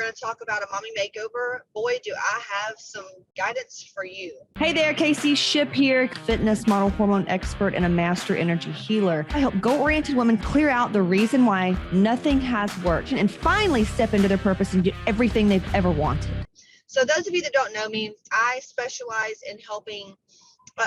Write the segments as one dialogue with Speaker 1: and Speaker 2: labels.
Speaker 1: going to talk about a mommy makeover. Boy, do I have some guidance for you.
Speaker 2: Hey there, Casey Ship here, fitness model, hormone expert, and a master energy healer. I help goal-oriented women clear out the reason why nothing has worked and finally step into their purpose and get everything they've ever wanted.
Speaker 1: So those of you that don't know me, I specialize in helping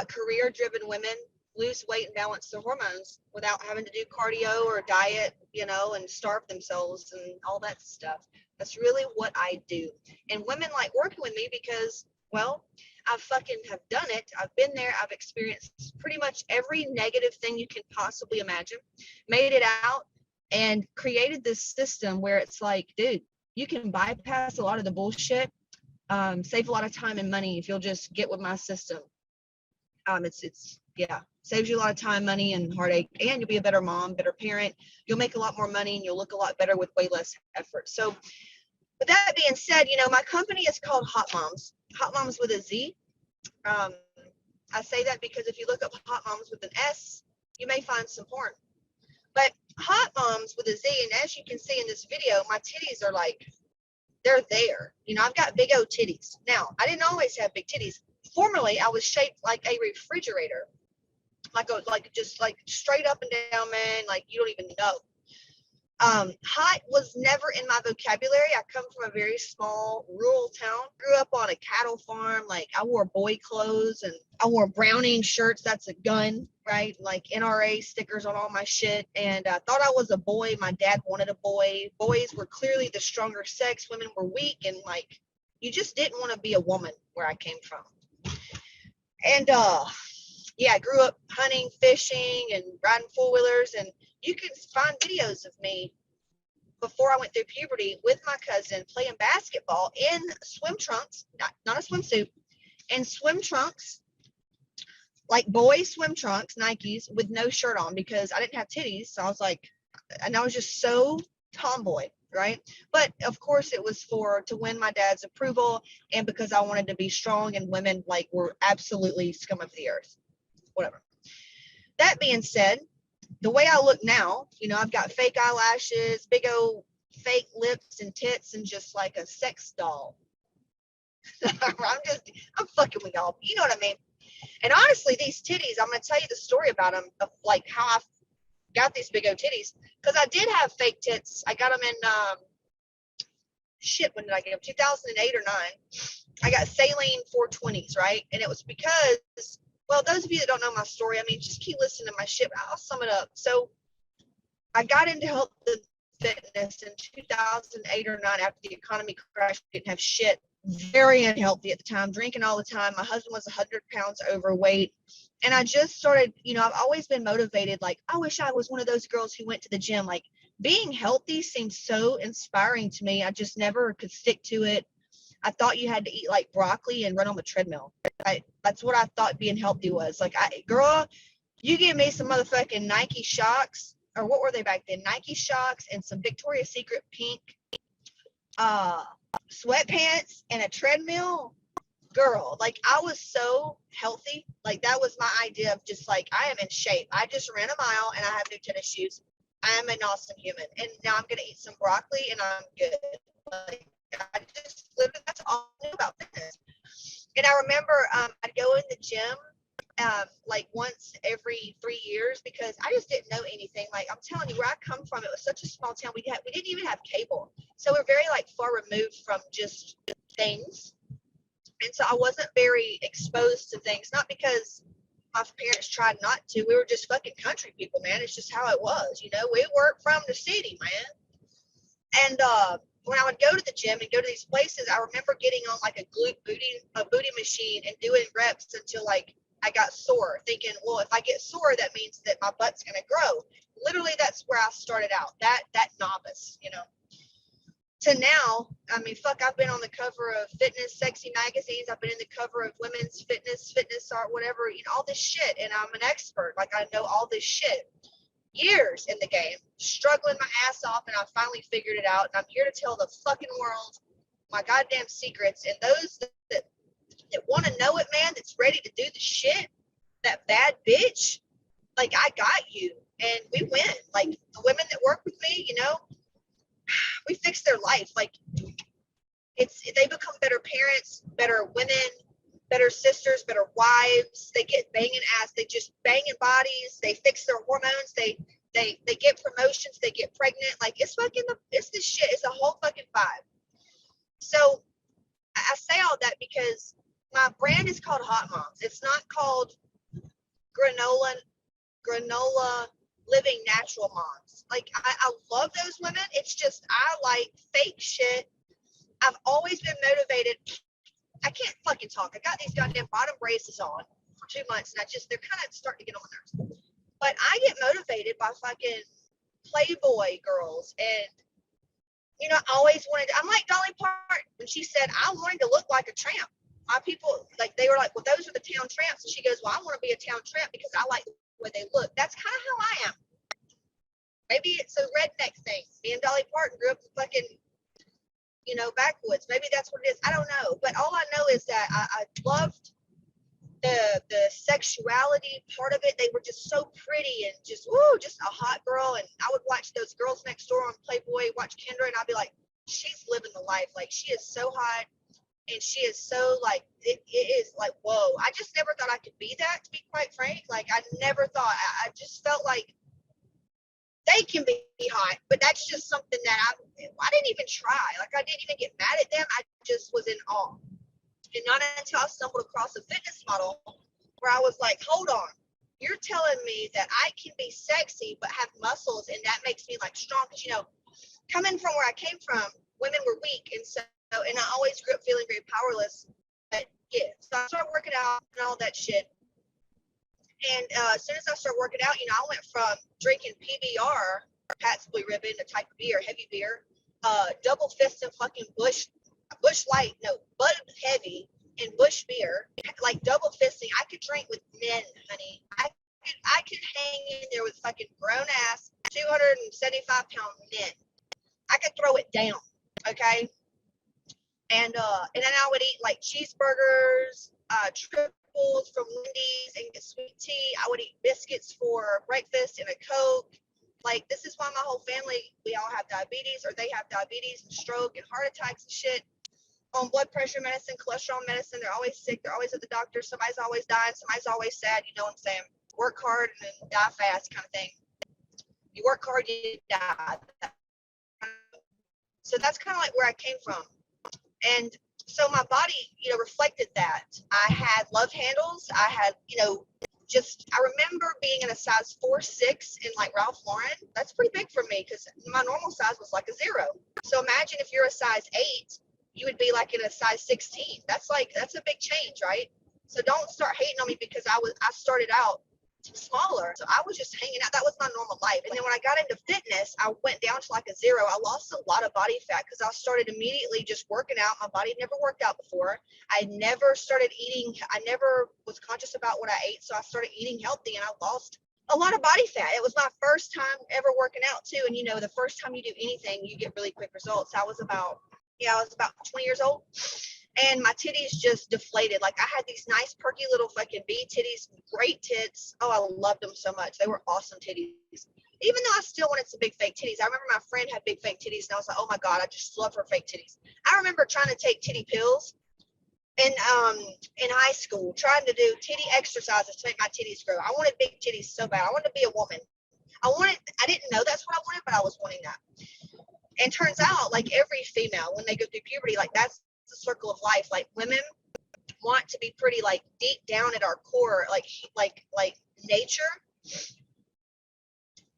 Speaker 1: career-driven women lose weight and balance their hormones without having to do cardio or diet, and starve themselves and all that stuff. That's really what I do. And women like working with me because, well, I fucking have done it. I've been there. I've experienced pretty much every negative thing you can possibly imagine, made it out, and created this system where it's like, dude, you can bypass a lot of the bullshit, save a lot of time and money if you'll just get with my system. Saves you a lot of time, money, and heartache, and you'll be a better mom, better parent. You'll make a lot more money, and you'll look a lot better with way less effort. So with that being said, my company is called Hot Moms with a Z. I say that because if you look up Hot Moms with an S, you may find some porn. But Hot Moms with a Z, and as you can see in this video, my titties are like, they're there. I've got big old titties. Now, I didn't always have big titties. Formerly, I was shaped like a refrigerator, just straight up and down, man, like you don't even know. Hot was never in my vocabulary. I come from a very small rural town. Grew up on a cattle farm. Like I wore boy clothes and I wore Browning shirts. That's a gun, right? Like NRA stickers on all my shit. And I thought I was a boy. My dad wanted a boy. Boys were clearly the stronger sex. Women were weak. And like, you just didn't want to be a woman where I came from. And, I grew up hunting, fishing, and riding four-wheelers. And you can find videos of me before I went through puberty with my cousin playing basketball in swim trunks, not a swimsuit, in swim trunks, like boy swim trunks, Nikes, with no shirt on because I didn't have titties. So I was like, and I was just so tomboy, right? But of course it was to win my dad's approval and because I wanted to be strong and women like were absolutely scum of the earth, whatever. That being said, the way I look now, I've got fake eyelashes, big old fake lips and tits, and just like a sex doll. I'm fucking with y'all. You know what I mean? And honestly, these titties, I'm going to tell you the story about them, of like how I got these big old titties. Because I did have fake tits. I got them in, when did I get them? 2008 or 9. I got saline 420s, right? And it was because, well, those of you that don't know my story, just keep listening to my shit. I'll sum it up. So I got into health and fitness in 2008 or 9 after the economy crashed. Didn't have shit. Very unhealthy at the time, drinking all the time. My husband was 100 pounds overweight. And I just started, I've always been motivated. Like, I wish I was one of those girls who went to the gym. Like, being healthy seemed so inspiring to me. I just never could stick to it. I thought you had to eat like broccoli and run on the treadmill. That's what I thought being healthy was. Like, girl, you give me some motherfucking Nike Shocks, or what were they back then? Nike Shocks and some Victoria's Secret pink sweatpants and a treadmill. Girl, like I was so healthy. Like that was my idea of just like, I am in shape. I just ran a mile and I have new tennis shoes. I am an awesome human. And now I'm going to eat some broccoli and I'm good. Like, I just literally, that's all I knew about fitness. And I remember I'd go in the gym like once every 3 years because I just didn't know anything. Like I'm telling you, where I come from, it was such a small town. We didn't even have cable. So we're very like far removed from just things. And so I wasn't very exposed to things, not because my parents tried not to. We were just fucking country people, man. It's just how it was. We weren't from the city, man. And when I would go to the gym and go to these places, I remember getting on like a booty machine and doing reps until like I got sore, thinking, well, if I get sore, that means that my butt's going to grow. Literally, that's where I started out, that novice, To now, I've been on the cover of Fitness Sexy magazines. I've been in the cover of Women's Fitness Art, whatever, all this shit. And I'm an expert. Like, I know all this shit. Years in the game, struggling my ass off, and I finally figured it out. And I'm here to tell the fucking world my goddamn secrets. And those that want to know it, man, that's ready to do the shit, that bad bitch, like, I got you. And we win. Like, the women that work with me, we fix their life. Like, They become better parents, better women, better sisters, better wives. They get banging ass. They just banging bodies. They fix their hormones. They get promotions. They get pregnant. Like it's this shit. It's a whole fucking vibe. So I say all that because my brand is called Hot Moms. It's not called granola living natural moms. Like I love those women. It's just I like fake shit. I've always been motivated. I can't fucking talk. I got these goddamn bottom braces on for 2 months, and they're kind of starting to get on my nerves. But I get motivated by fucking Playboy girls, and I always wanted. I'm like Dolly Parton when she said I wanted to look like a tramp. My people, like, they were like, well, those are the town tramps, and she goes, well, I want to be a town tramp because I like the way they look. That's kind of how I am. Maybe it's a redneck thing. Me and Dolly Parton grew up in fucking backwoods. Maybe that's what it is. I don't know. But all I know is that I loved the sexuality part of it. They were just so pretty and just a hot girl. And I would watch those girls next door on Playboy, watch Kendra, and I'd be like, she's living the life. Like, she is so hot, and she is so like it is like, whoa. I just never thought I could be that, to be quite frank. Like, I never thought. I just felt like they can be hot, but that's just something that I didn't even try. Like, I didn't even get mad at them. I just was in awe. And not until I stumbled across a fitness model where I was like, hold on, you're telling me that I can be sexy but have muscles, and that makes me like strong. Because coming from where I came from, women were weak, and I always grew up feeling very powerless. But yeah, so I started working out and all that shit. And as soon as I started working out, I went from drinking PBR, Pat's Blue Ribbon, a type of beer, heavy beer, double fisting fucking Bush Light, no, Bud Heavy and Bush beer, like double fisting. I could drink with men, honey. I could hang in there with fucking grown ass 275-pound men. I could throw it down, okay? And then I would eat like cheeseburgers, triples from Wendy's, and get sweet tea. I would eat biscuits for breakfast and a Coke. Like, this is why my whole family, we all have diabetes, or they have diabetes and stroke and heart attacks and shit. On blood pressure medicine, cholesterol medicine. They're always sick. They're always at the doctor. Somebody's always dying. Somebody's always sad. You know what I'm saying? Work hard and then die fast kind of thing. You work hard, you die. So that's kind of like where I came from. And so my body, reflected that. I had love handles. I had, I remember being in a size 4'6" in like Ralph Lauren. That's pretty big for me because my normal size was like a 0. So imagine if you're a size 8, you would be like in a size 16. That's a big change, right? So don't start hating on me because I started out smaller. So I was just hanging out. That was my normal life. And then when I got into fitness, I went down to like a 0. I lost a lot of body fat because I started immediately just working out. My body never worked out before. I never started eating. I never was conscious about what I ate. So I started eating healthy, and I lost a lot of body fat. It was my first time ever working out too. And the first time you do anything, you get really quick results. I was about 20 years old. And my titties just deflated. Like, I had these nice, perky little fucking B titties, great tits. Oh, I loved them so much. They were awesome titties. Even though I still wanted some big fake titties. I remember my friend had big fake titties, and I was like, oh my God, I just love her fake titties. I remember trying to take titty pills in high school, trying to do titty exercises to make my titties grow. I wanted big titties so bad. I wanted to be a woman. I didn't know that's what I wanted, but I was wanting that. And turns out, like, every female, when they go through puberty, like, that's the circle of life. Like, women want to be pretty, like, deep down at our core, like nature.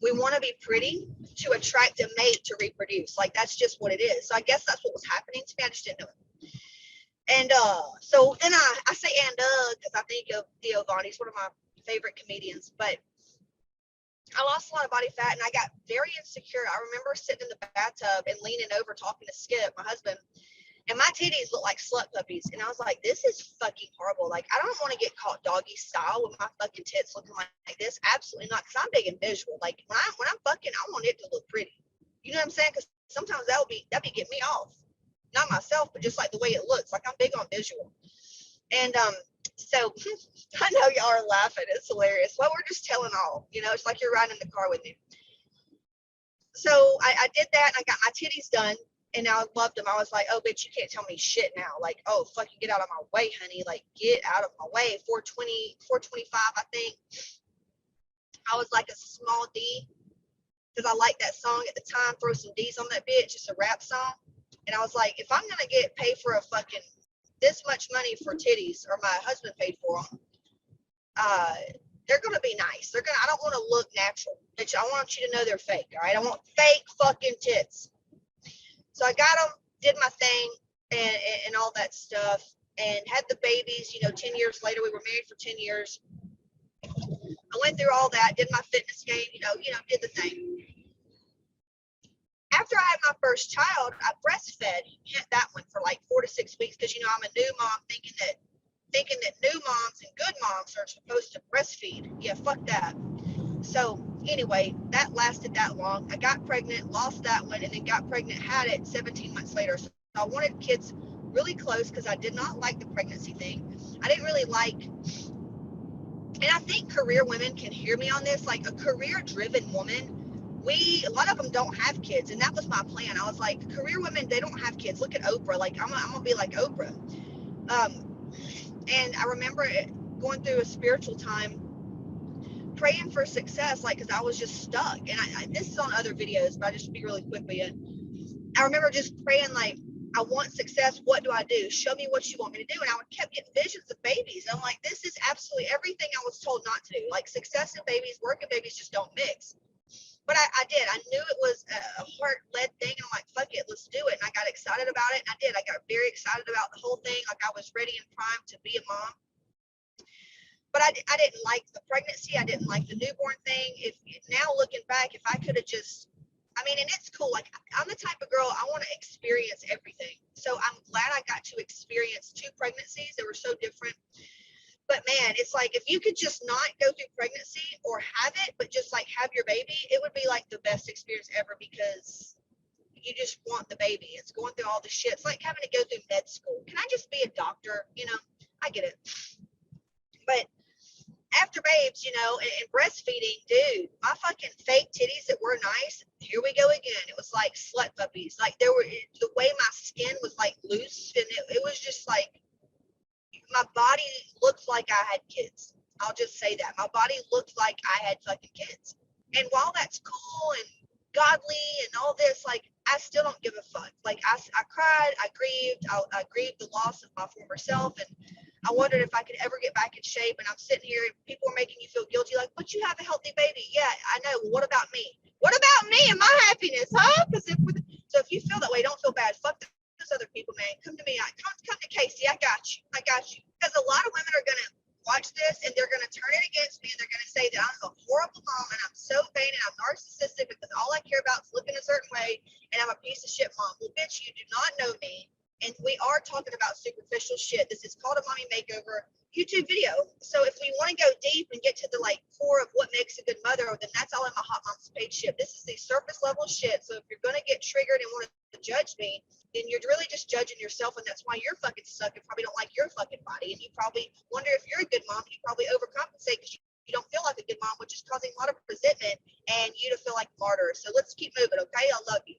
Speaker 1: We want to be pretty to attract a mate to reproduce. Like, that's just what it is. So I guess that's what was happening to me. I just didn't know it. And so then I say because I think of Theo Von. He's one of my favorite comedians. But I lost a lot of body fat, and I got very insecure. I remember sitting in the bathtub and leaning over talking to Skip, my husband, and my titties looked like slut puppies. And I was like, this is fucking horrible. Like, I don't want to get caught doggy style with my fucking tits looking like this. Absolutely not, because I'm big and visual. Like, when I'm fucking, I want it to look pretty. You know what I'm saying? Because sometimes that'd be getting me off. Not myself, but just like the way it looks. Like, I'm big on visual. And so I know y'all are laughing. It's hilarious. Well, we're just telling all. It's like you're riding in the car with me. So I did that, and I got my titties done. And I loved him. I was like, oh, bitch, you can't tell me shit now. Like, oh, fucking get out of my way, honey. Like, get out of my way. 420, 425, I think. I was like a small D because I liked that song at the time. Throw some D's on that bitch. It's a rap song. And I was like, if I'm going to get paid for a fucking this much money for titties, or my husband paid for them, they're going to be nice. I don't want to look natural. Bitch, I want you to know they're fake. All right. I want fake fucking tits. So I got them, did my thing, and all that stuff, and had the babies. 10 years later, we were married for 10 years. I went through all that, did my fitness game, did the thing. After I had my first child, I breastfed that one for like 4 to 6 weeks because I'm a new mom, thinking that new moms and good moms are supposed to breastfeed. Yeah, fuck that. So anyway, that lasted that long. I got pregnant, lost that one, and then got pregnant, had it 17 months later. So I wanted kids really close because I did not like the pregnancy thing. I didn't really like, and I think career women can hear me on this, like a career-driven woman, a lot of them don't have kids, and that was my plan. I was like, career women, they don't have kids. Look at Oprah. Like, I'm gonna be like Oprah. And I remember going through a spiritual time, praying for success, like, because I was just stuck. And this is on other videos, but I just speak really quickly. And I remember just praying, like, I want success. What do I do? Show me what you want me to do. And I kept getting visions of babies. And I'm like, this is absolutely everything I was told not to do. Like, success and babies, work and babies just don't mix. But I did. I knew it was a heart-led thing. And I'm like, fuck it, let's do it. And I got excited about it. And I did. I got very excited about the whole thing. Like, I was ready and primed to be a mom. But I didn't like the pregnancy. I didn't like the newborn thing. Now looking back, if I could have just, and it's cool. Like, I'm the type of girl, I want to experience everything. So I'm glad I got to experience 2 pregnancies. They were so different. But man, it's like, if you could just not go through pregnancy or have it, but just like have your baby, it would be like the best experience ever because you just want the baby. It's going through all the shit. It's like having to go through med school. Can I just be a doctor? I get it. But after babes, and breastfeeding, dude, my fucking fake titties that were nice, here we go again. It was like slut puppies. Like, the way my skin was like loose, and it was just like, my body looked like I had kids. I'll just say that. My body looked like I had fucking kids. And while that's cool and godly and all this, like, I still don't give a fuck. Like, I cried, I grieved the loss of my former self, and I wondered if I could ever get back in shape. And I'm sitting here and people are making you feel guilty, like, but you have a healthy baby. Yeah, I know. Well, what about me? What about me and my happiness, huh? So if you feel that way, don't feel bad. Fuck those other people, man. Come to me. Come to Casey. I got you. Because a lot of women are going to watch this and they're going to turn it against me, and they're going to say that I'm a horrible mom and I'm so vain and I'm narcissistic because all I care about is looking a certain way and I'm a piece of shit mom. Well, bitch, you do not know me. And we are talking about superficial shit. This is called a mommy makeover YouTube video. So if we want to go deep and get to the core of what makes a good mother, then that's all in my Hot Moms page shit. This is the surface level shit. So if you're going to get triggered and want to judge me, then you're really just judging yourself, and that's why you're fucking stuck and probably don't like your fucking body. And you probably wonder if you're a good mom. You probably overcompensate because you don't feel like a good mom, which is causing a lot of resentment and you to feel like a martyr. So let's keep moving, okay? I love you.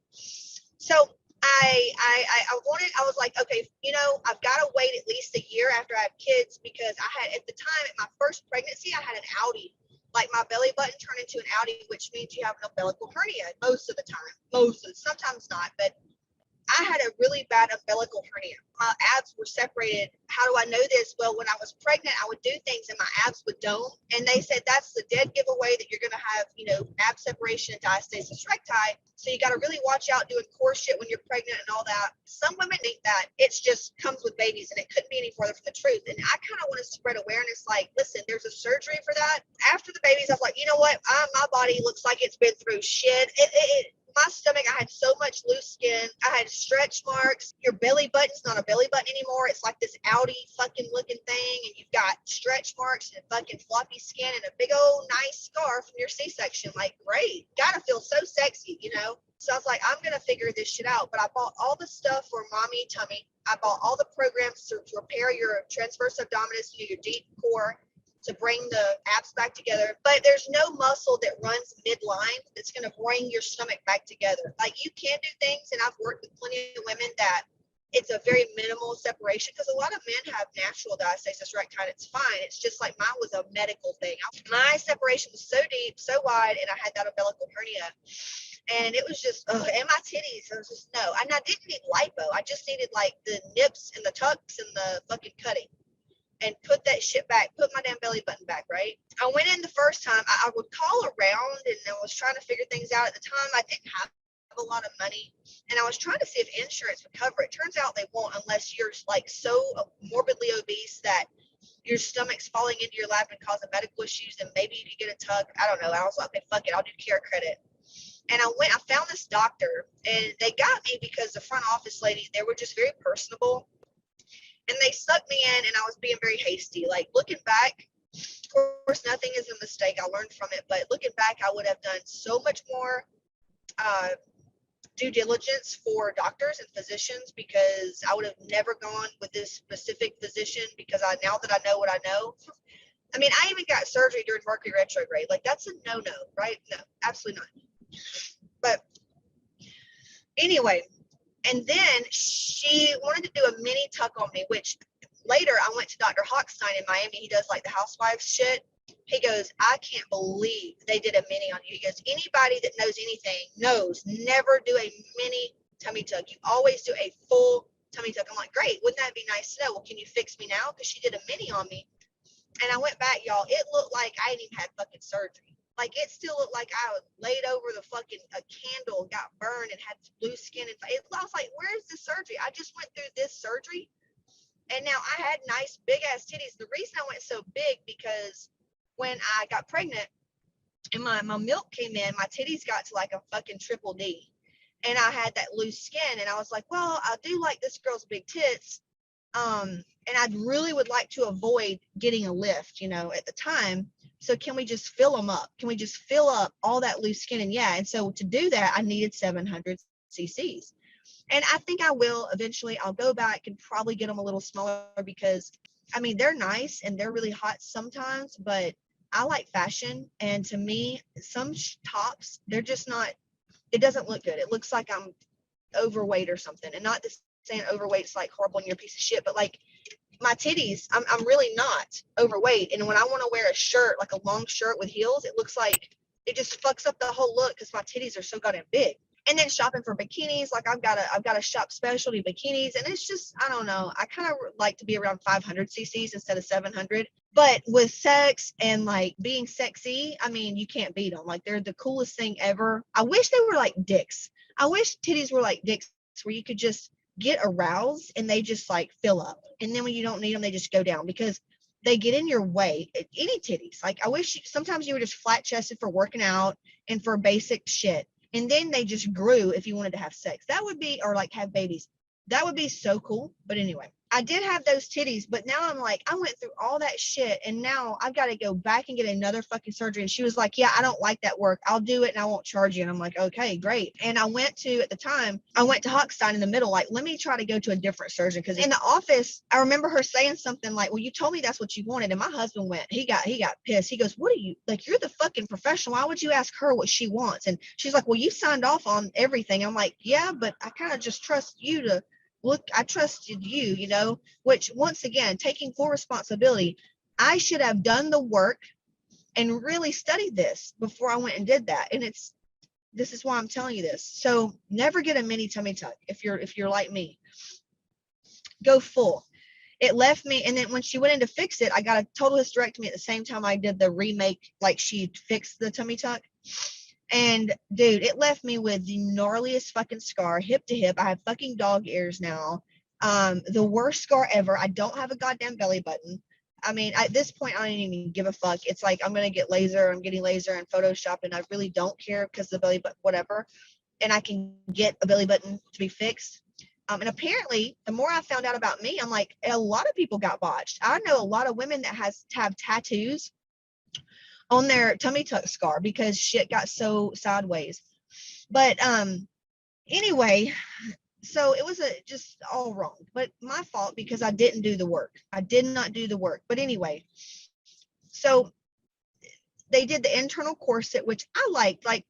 Speaker 1: So I was like, okay, I've got to wait at least a year after I have kids, because I had, at the time, at my first pregnancy, I had an outie. Like, my belly button turned into an outie, which means you have an umbilical hernia most of the time. Sometimes not, but I had a really bad umbilical hernia. My abs were separated. How do I know this? Well, when I was pregnant, I would do things and my abs would dome. And they said that's the dead giveaway that you're going to have, ab separation and diastasis recti. So you got to really watch out doing core shit when you're pregnant and all that. Some women think that it's just comes with babies, and it couldn't be any further from the truth. And I kind of want to spread awareness. Like, listen, there's a surgery for that. After the babies, I was like, you know what? My body looks like it's been through shit. My stomach, I had so much loose skin. I had stretch marks. Your belly button's not a belly button anymore. It's like this outy fucking looking thing. And you've got stretch marks and fucking floppy skin and a big old nice scar from your C-section. Like, great. Gotta feel so sexy, So I was like, I'm going to figure this shit out. But I bought all the stuff for mommy tummy. I bought all the programs to repair your transverse abdominis, your deep core, to bring the abs back together. But there's no muscle that runs midline that's going to bring your stomach back together. Like you can do things, and I've worked with plenty of women that it's a very minimal separation, because a lot of men have natural diastasis recti. It's fine. It's just like mine was a medical thing. My separation was so deep, so wide, and I had that umbilical hernia. And it was just, and my titties, I was just, no. And I didn't need lipo. I just needed like the nips and the tucks and the fucking cutting. And put that shit back, put my damn belly button back, right? I went in the first time, I would call around, and I was trying to figure things out. At the time, I didn't have a lot of money, and I was trying to see if insurance would cover it. Turns out they won't, unless you're like so morbidly obese that your stomach's falling into your lap and causing medical issues, and maybe you could get a tuck. I don't know. I was like, okay, fuck it, I'll do care credit. And I found this doctor, and they got me because the front office lady, they were just very personable. And they sucked me in, and I was being very hasty. Like, looking back, of course, nothing is a mistake. I learned from it. But looking back, I would have done so much more due diligence for doctors and physicians, because I would have never gone with this specific physician, because now that I know what I know. I mean, I even got surgery during Mercury retrograde. Like, that's a no-no, right? No, absolutely not. But anyway, and then she wanted to do a mini tuck on me, which later I went to Dr. Hochstein in Miami. He does like the housewives shit. He goes, I can't believe they did a mini on you. He goes, anybody that knows anything knows never do a mini tummy tuck. You always do a full tummy tuck. I'm like, great. Wouldn't that be nice to know? Well, can you fix me now? Because she did a mini on me. And I went back, y'all. It looked like I hadn't even had fucking surgery. Like, it still looked like I was laid over the fucking a candle, got burned, and had blue skin. And I was like, where's the surgery? I just went through this surgery, and now I had nice big ass titties. The reason I went so big, because when I got pregnant and my milk came in, my titties got to like a fucking triple D, and I had that loose skin. And I was like, well, I do like this girl's big tits, and I really would like to avoid getting a lift, at the time. So can we just fill them up? Can we just fill up all that loose skin? And yeah, and so to do that, I needed 700 cc's. And I think I will eventually. I'll go back and probably get them a little smaller, because, I mean, they're nice and they're really hot sometimes, but I like fashion. And to me, some tops, they're just not, it doesn't look good. It looks like I'm overweight or something. And not this saying overweight's like horrible and you're a piece of shit, but like, my titties, I'm really not overweight. And when I want to wear a shirt, like a long shirt with heels, it looks like it just fucks up the whole look, because my titties are so goddamn big. And then shopping for bikinis, like I've got to shop specialty bikinis, and it's just, I don't know. I kind of like to be around 500 cc's instead of 700. But with sex and like being sexy, I mean, you can't beat them. Like, they're the coolest thing ever. I wish they were like dicks. I wish titties were like dicks, where you could just get aroused and they just like fill up, and then when you don't need them, they just go down, because they get in your way. Any titties, like, I wish sometimes you were just flat chested for working out and for basic shit, and then they just grew if you wanted to have sex. That would be, or like have babies. That would be so cool. But anyway, I did have those titties, but now I'm like, I went through all that shit, and now I've got to go back and get another fucking surgery. And she was like, yeah, I don't like that work. I'll do it and I won't charge you. And I'm like, okay, great. And I went to Hochstein in the middle, like, let me try to go to a different surgeon. Because in the office, I remember her saying something like, well, you told me that's what you wanted. And my husband he got pissed. He goes, what are you, like, you're the fucking professional. Why would you ask her what she wants? And she's like, well, you signed off on everything. I'm like, yeah, but I kind of just trust you to look. I trusted you, which, once again, taking full responsibility, I should have done the work and really studied this before I went and did that. And this is why I'm telling you this. So never get a mini tummy tuck. If you're like me, go full. It left me. And then when she went in to fix it, I got a total hysterectomy at the same time I did the remake. Like, she fixed the tummy tuck. And dude, it left me with the gnarliest fucking scar, hip to hip. I have fucking dog ears now. The worst scar ever. I don't have a goddamn belly button. I mean, at this point, I don't even give a fuck. It's like, I'm getting laser and Photoshop, and I really don't care, because the belly button, whatever. And I can get a belly button to be fixed. And apparently, the more I found out about me, I'm like, a lot of people got botched. I know a lot of women that have tattoos on their tummy tuck scar because shit got so sideways. But anyway, so it was just all wrong, but my fault, because I didn't do the work. I did not do the work. But anyway, So they did the internal corset, which I liked. Like,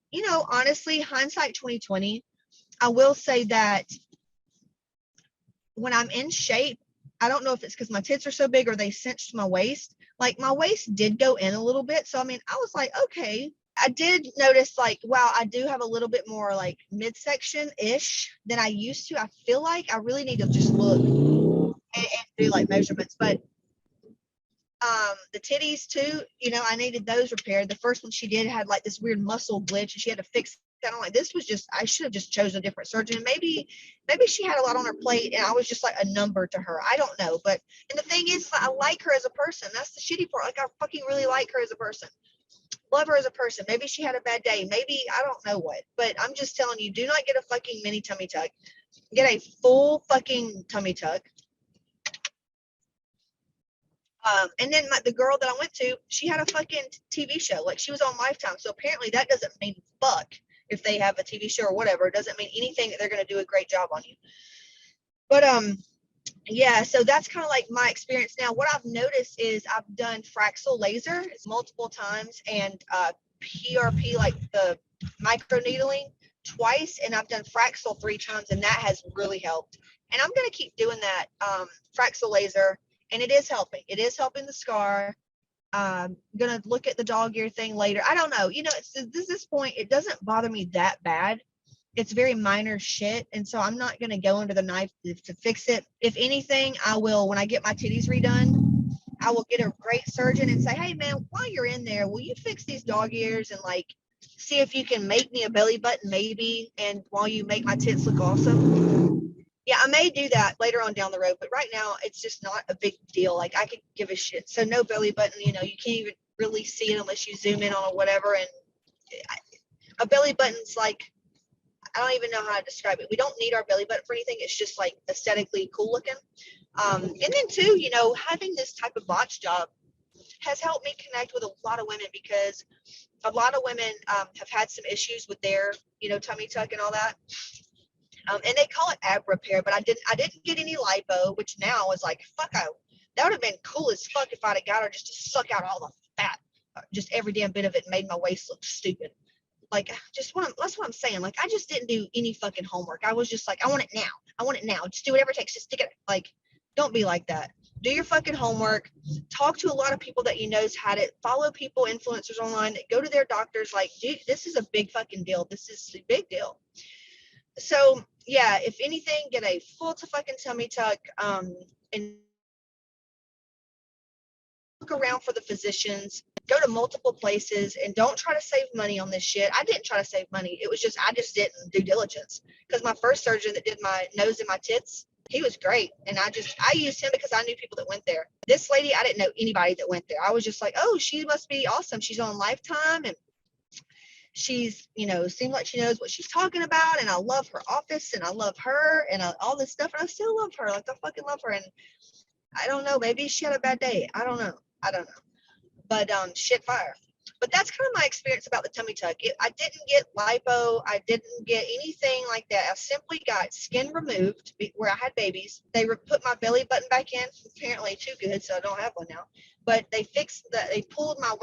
Speaker 1: honestly, hindsight 2020, I will say that when I'm in shape, I don't know if it's because my tits are so big or they cinched my waist. Like, my waist did go in a little bit. So, I mean, I was like, okay. I did notice, like, wow, I do have a little bit more like midsection ish than I used to. I feel like I really need to just look and do like measurements. But the titties too, I needed those repaired. The first one she did had like this weird muscle glitch and she had to fix it. I'm like, this was just, I should have just chosen a different surgeon. Maybe she had a lot on her plate and I was just like a number to her. I don't know. But, and the thing is, I like her as a person. That's the shitty part. Like, I fucking really like her as a person. Love her as a person. Maybe she had a bad day. Maybe, I don't know what. But I'm just telling you, do not get a fucking mini tummy tuck. Get a full fucking tummy tuck. And then the girl that I went to, she had a fucking TV show. Like, she was on Lifetime. So apparently that doesn't mean fuck if they have a TV show or whatever. It doesn't mean anything that they're going to do a great job on you. But, yeah, so that's kind of like my experience. Now, what I've noticed is I've done Fraxel laser multiple times and PRP, like the micro needling, twice. And I've done Fraxel 3 times, and that has really helped. And I'm going to keep doing that Fraxel laser. And it is helping. It is helping the scar. Gonna look at the dog ear thing later. I don't know. It's at this point, it doesn't bother me that bad. It's very minor shit. And so I'm not gonna go under the knife to fix it. If anything, I will, when I get my titties redone, I will get a great surgeon and say, hey man, while you're in there, will you fix these dog ears and like see if you can make me a belly button maybe, and while you make my tits look awesome. Yeah, I may do that later on down the road, but right now it's just not a big deal. Like, I could give a shit. So no belly button, you can't even really see it unless you zoom in on or whatever. And a belly button's like, I don't even know how to describe it. We don't need our belly button for anything. It's just like aesthetically cool looking. And then too, having this type of botch job has helped me connect with a lot of women, because a lot of women have had some issues with their, tummy tuck and all that. And they call it ab repair, but I didn't get any lipo, which now is like, fuck, that would have been cool as fuck if I'd have got her just to suck out all the fat, just every damn bit of it, and made my waist look stupid. Like, that's what I'm saying. Like, I just didn't do any fucking homework. I was just like, I want it now. I want it now. Just do whatever it takes. Just stick it. Like, don't be like that. Do your fucking homework. Talk to a lot of people that knows had it. Follow people, influencers online that go to their doctors. Like, dude, this is a big fucking deal. This is a big deal. So yeah, if anything, get a full to fucking tummy tuck, and look around for the physicians, go to multiple places, and don't try to save money on this shit. I didn't try to save money. It was just, I just didn't do diligence, because my first surgeon that did my nose and my tits, he was great. And I used him because I knew people that went there. This lady, I didn't know anybody that went there. I was just like, oh, she must be awesome. She's on Lifetime, and she's, seemed like she knows what she's talking about, and I love her office, and I love her, and all this stuff, and I still love her. Like, I fucking love her. And I don't know, maybe she had a bad day. I don't know. But shit fire. But that's kind of my experience about the tummy tuck. I didn't get lipo. I didn't get anything like that. I simply got skin removed where I had babies. They put my belly button back in, apparently too good, so I don't have one now. But they they pulled my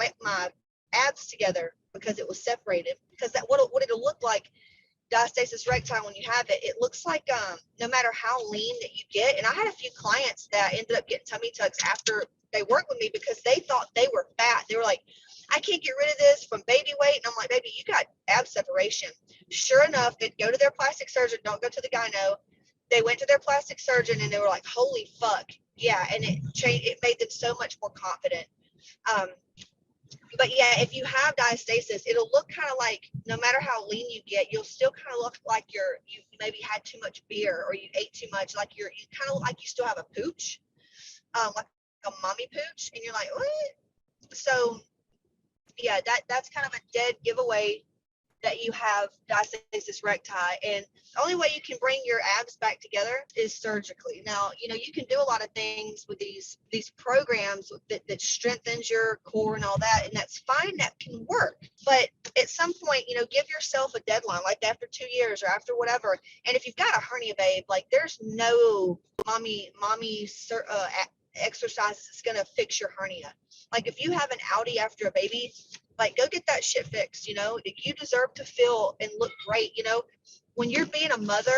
Speaker 1: abs together because it was separated. Because that what it'll look like, diastasis recti, when you have it, it looks like no matter how lean that you get. And I had a few clients that ended up getting tummy tucks after they worked with me because they thought they were fat. They were like, I can't get rid of this from baby weight. And I'm like, baby, you got ab separation. Sure enough, they'd go to their plastic surgeon. Don't go to the gyno. They went to their plastic surgeon and they were like, holy fuck. Yeah. And it made them so much more confident. But yeah, if you have diastasis, it'll look kind of like, no matter how lean you get, you'll still kind of look like you maybe had too much beer or you ate too much. Like you kind of look like you still have a pooch, like a mommy pooch, and you're like, what? So yeah, that's kind of a dead giveaway that you have diastasis recti. And the only way you can bring your abs back together is surgically. Now, you can do a lot of things with these programs that strengthens your core and all that, and that's fine. That can work. But at some point, give yourself a deadline, like after 2 years or after whatever. And if you've got a hernia, babe, like there's no mommy exercises that's going to fix your hernia. Like if you have an outie after a baby, like go get that shit fixed. You deserve to feel and look great. When you're being a mother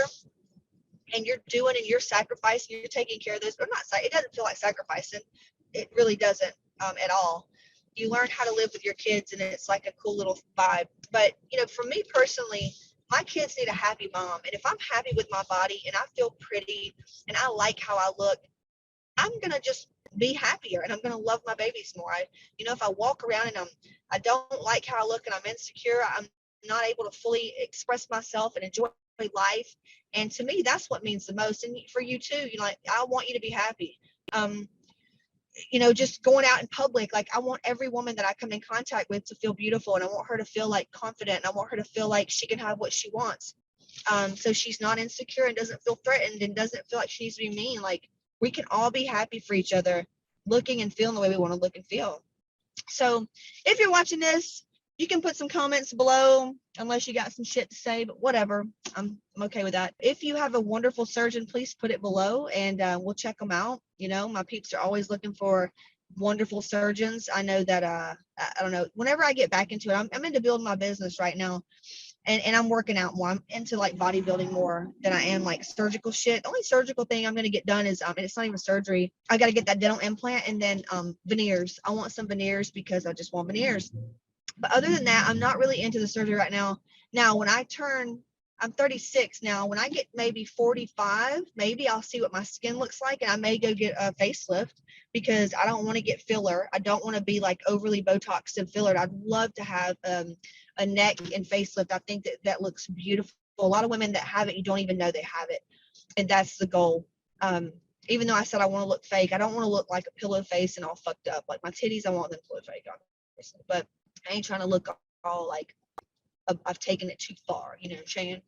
Speaker 1: and you're doing and you're sacrificing, you're taking care of those, or not, it doesn't feel like sacrificing. It really doesn't at all. You learn how to live with your kids, and it's like a cool little vibe. But, for me personally, my kids need a happy mom. And if I'm happy with my body and I feel pretty and I like how I look, I'm going to just be happier and I'm going to love my babies more. If I walk around and I don't like how I look and I'm insecure, I'm not able to fully express myself and enjoy life. And to me, that's what means the most. And for you too, I want you to be happy. Just going out in public, like I want every woman that I come in contact with to feel beautiful, and I want her to feel like confident, and I want her to feel like she can have what she wants. So she's not insecure and doesn't feel threatened and doesn't feel like she needs to be mean. Like we can all be happy for each other, looking and feeling the way we want to look and feel. So if you're watching this, you can put some comments below, unless you got some shit to say, but whatever. I'm okay with that. If you have a wonderful surgeon, please put it below and we'll check them out. My peeps are always looking for wonderful surgeons. I know that, I don't know, whenever I get back into it, I'm into building my business right now. And I'm working out more. I'm into like bodybuilding more than I am like surgical shit. The only surgical thing I'm going to get done is, and it's not even surgery. I got to get that dental implant and then veneers. I want some veneers because I just want veneers. But other than that, I'm not really into the surgery right now. Now, I'm 36 now. When I get maybe 45, maybe I'll see what my skin looks like, and I may go get a facelift because I don't want to get filler. I don't want to be like overly Botoxed and fillered. I'd love to have a neck and facelift. I think that looks beautiful. A lot of women that have it, you don't even know they have it, and that's the goal. Even though I said I want to look fake, I don't want to look like a pillow face and all fucked up. Like my titties, I want them to look fake, obviously, but I ain't trying to look all like I've taken it too far, you know what I'm saying?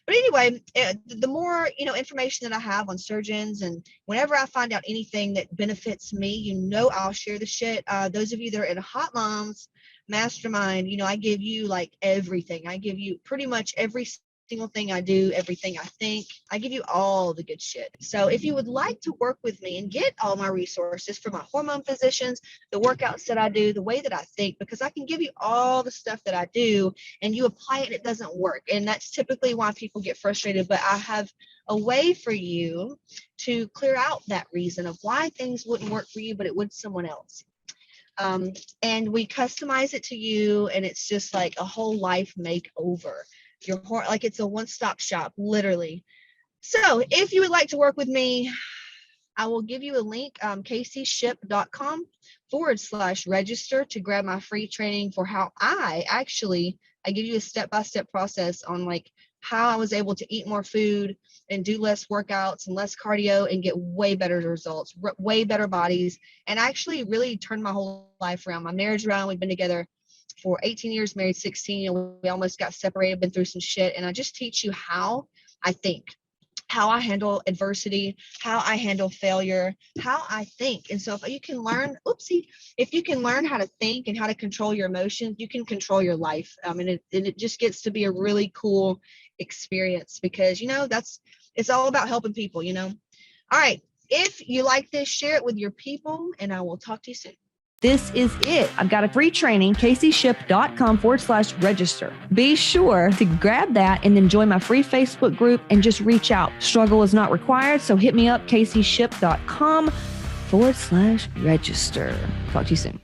Speaker 1: But anyway, the more, information that I have on surgeons, and whenever I find out anything that benefits me, I'll share the shit. Those of you that are in Hot Moms Mastermind, I give you like everything. I give you pretty much every single thing I do, everything I think. I give you all the good shit. So if you would like to work with me and get all my resources for my hormone physicians, the workouts that I do, the way that I think, because I can give you all the stuff that I do and you apply it and it doesn't work. And that's typically why people get frustrated. But I have a way for you to clear out that reason of why things wouldn't work for you, but it would someone else. And we customize it to you, and it's just like a whole life makeover. Like it's a one-stop shop, literally. So if you would like to work with me, I will give you a link, caseyship.com/register to grab my free training for how I give you a step-by-step process on like how I was able to eat more food and do less workouts and less cardio and get way better results, way better bodies, and actually really turn my whole life around, my marriage around. We've been together for 18 years, married 16, and we almost got separated, been through some shit. And I just teach you how I think, how I handle adversity, how I handle failure, how I think. And so if you can learn, if you can learn how to think and how to control your emotions, you can control your life. And it just gets to be a really cool experience because, it's all about helping people, All right. If you like this, share it with your people, and I will talk to you soon.
Speaker 2: This is it. I've got a free training, caseyship.com/register. Be sure to grab that and then join my free Facebook group and just reach out. Struggle is not required, so hit me up, caseyship.com/register. Talk to you soon.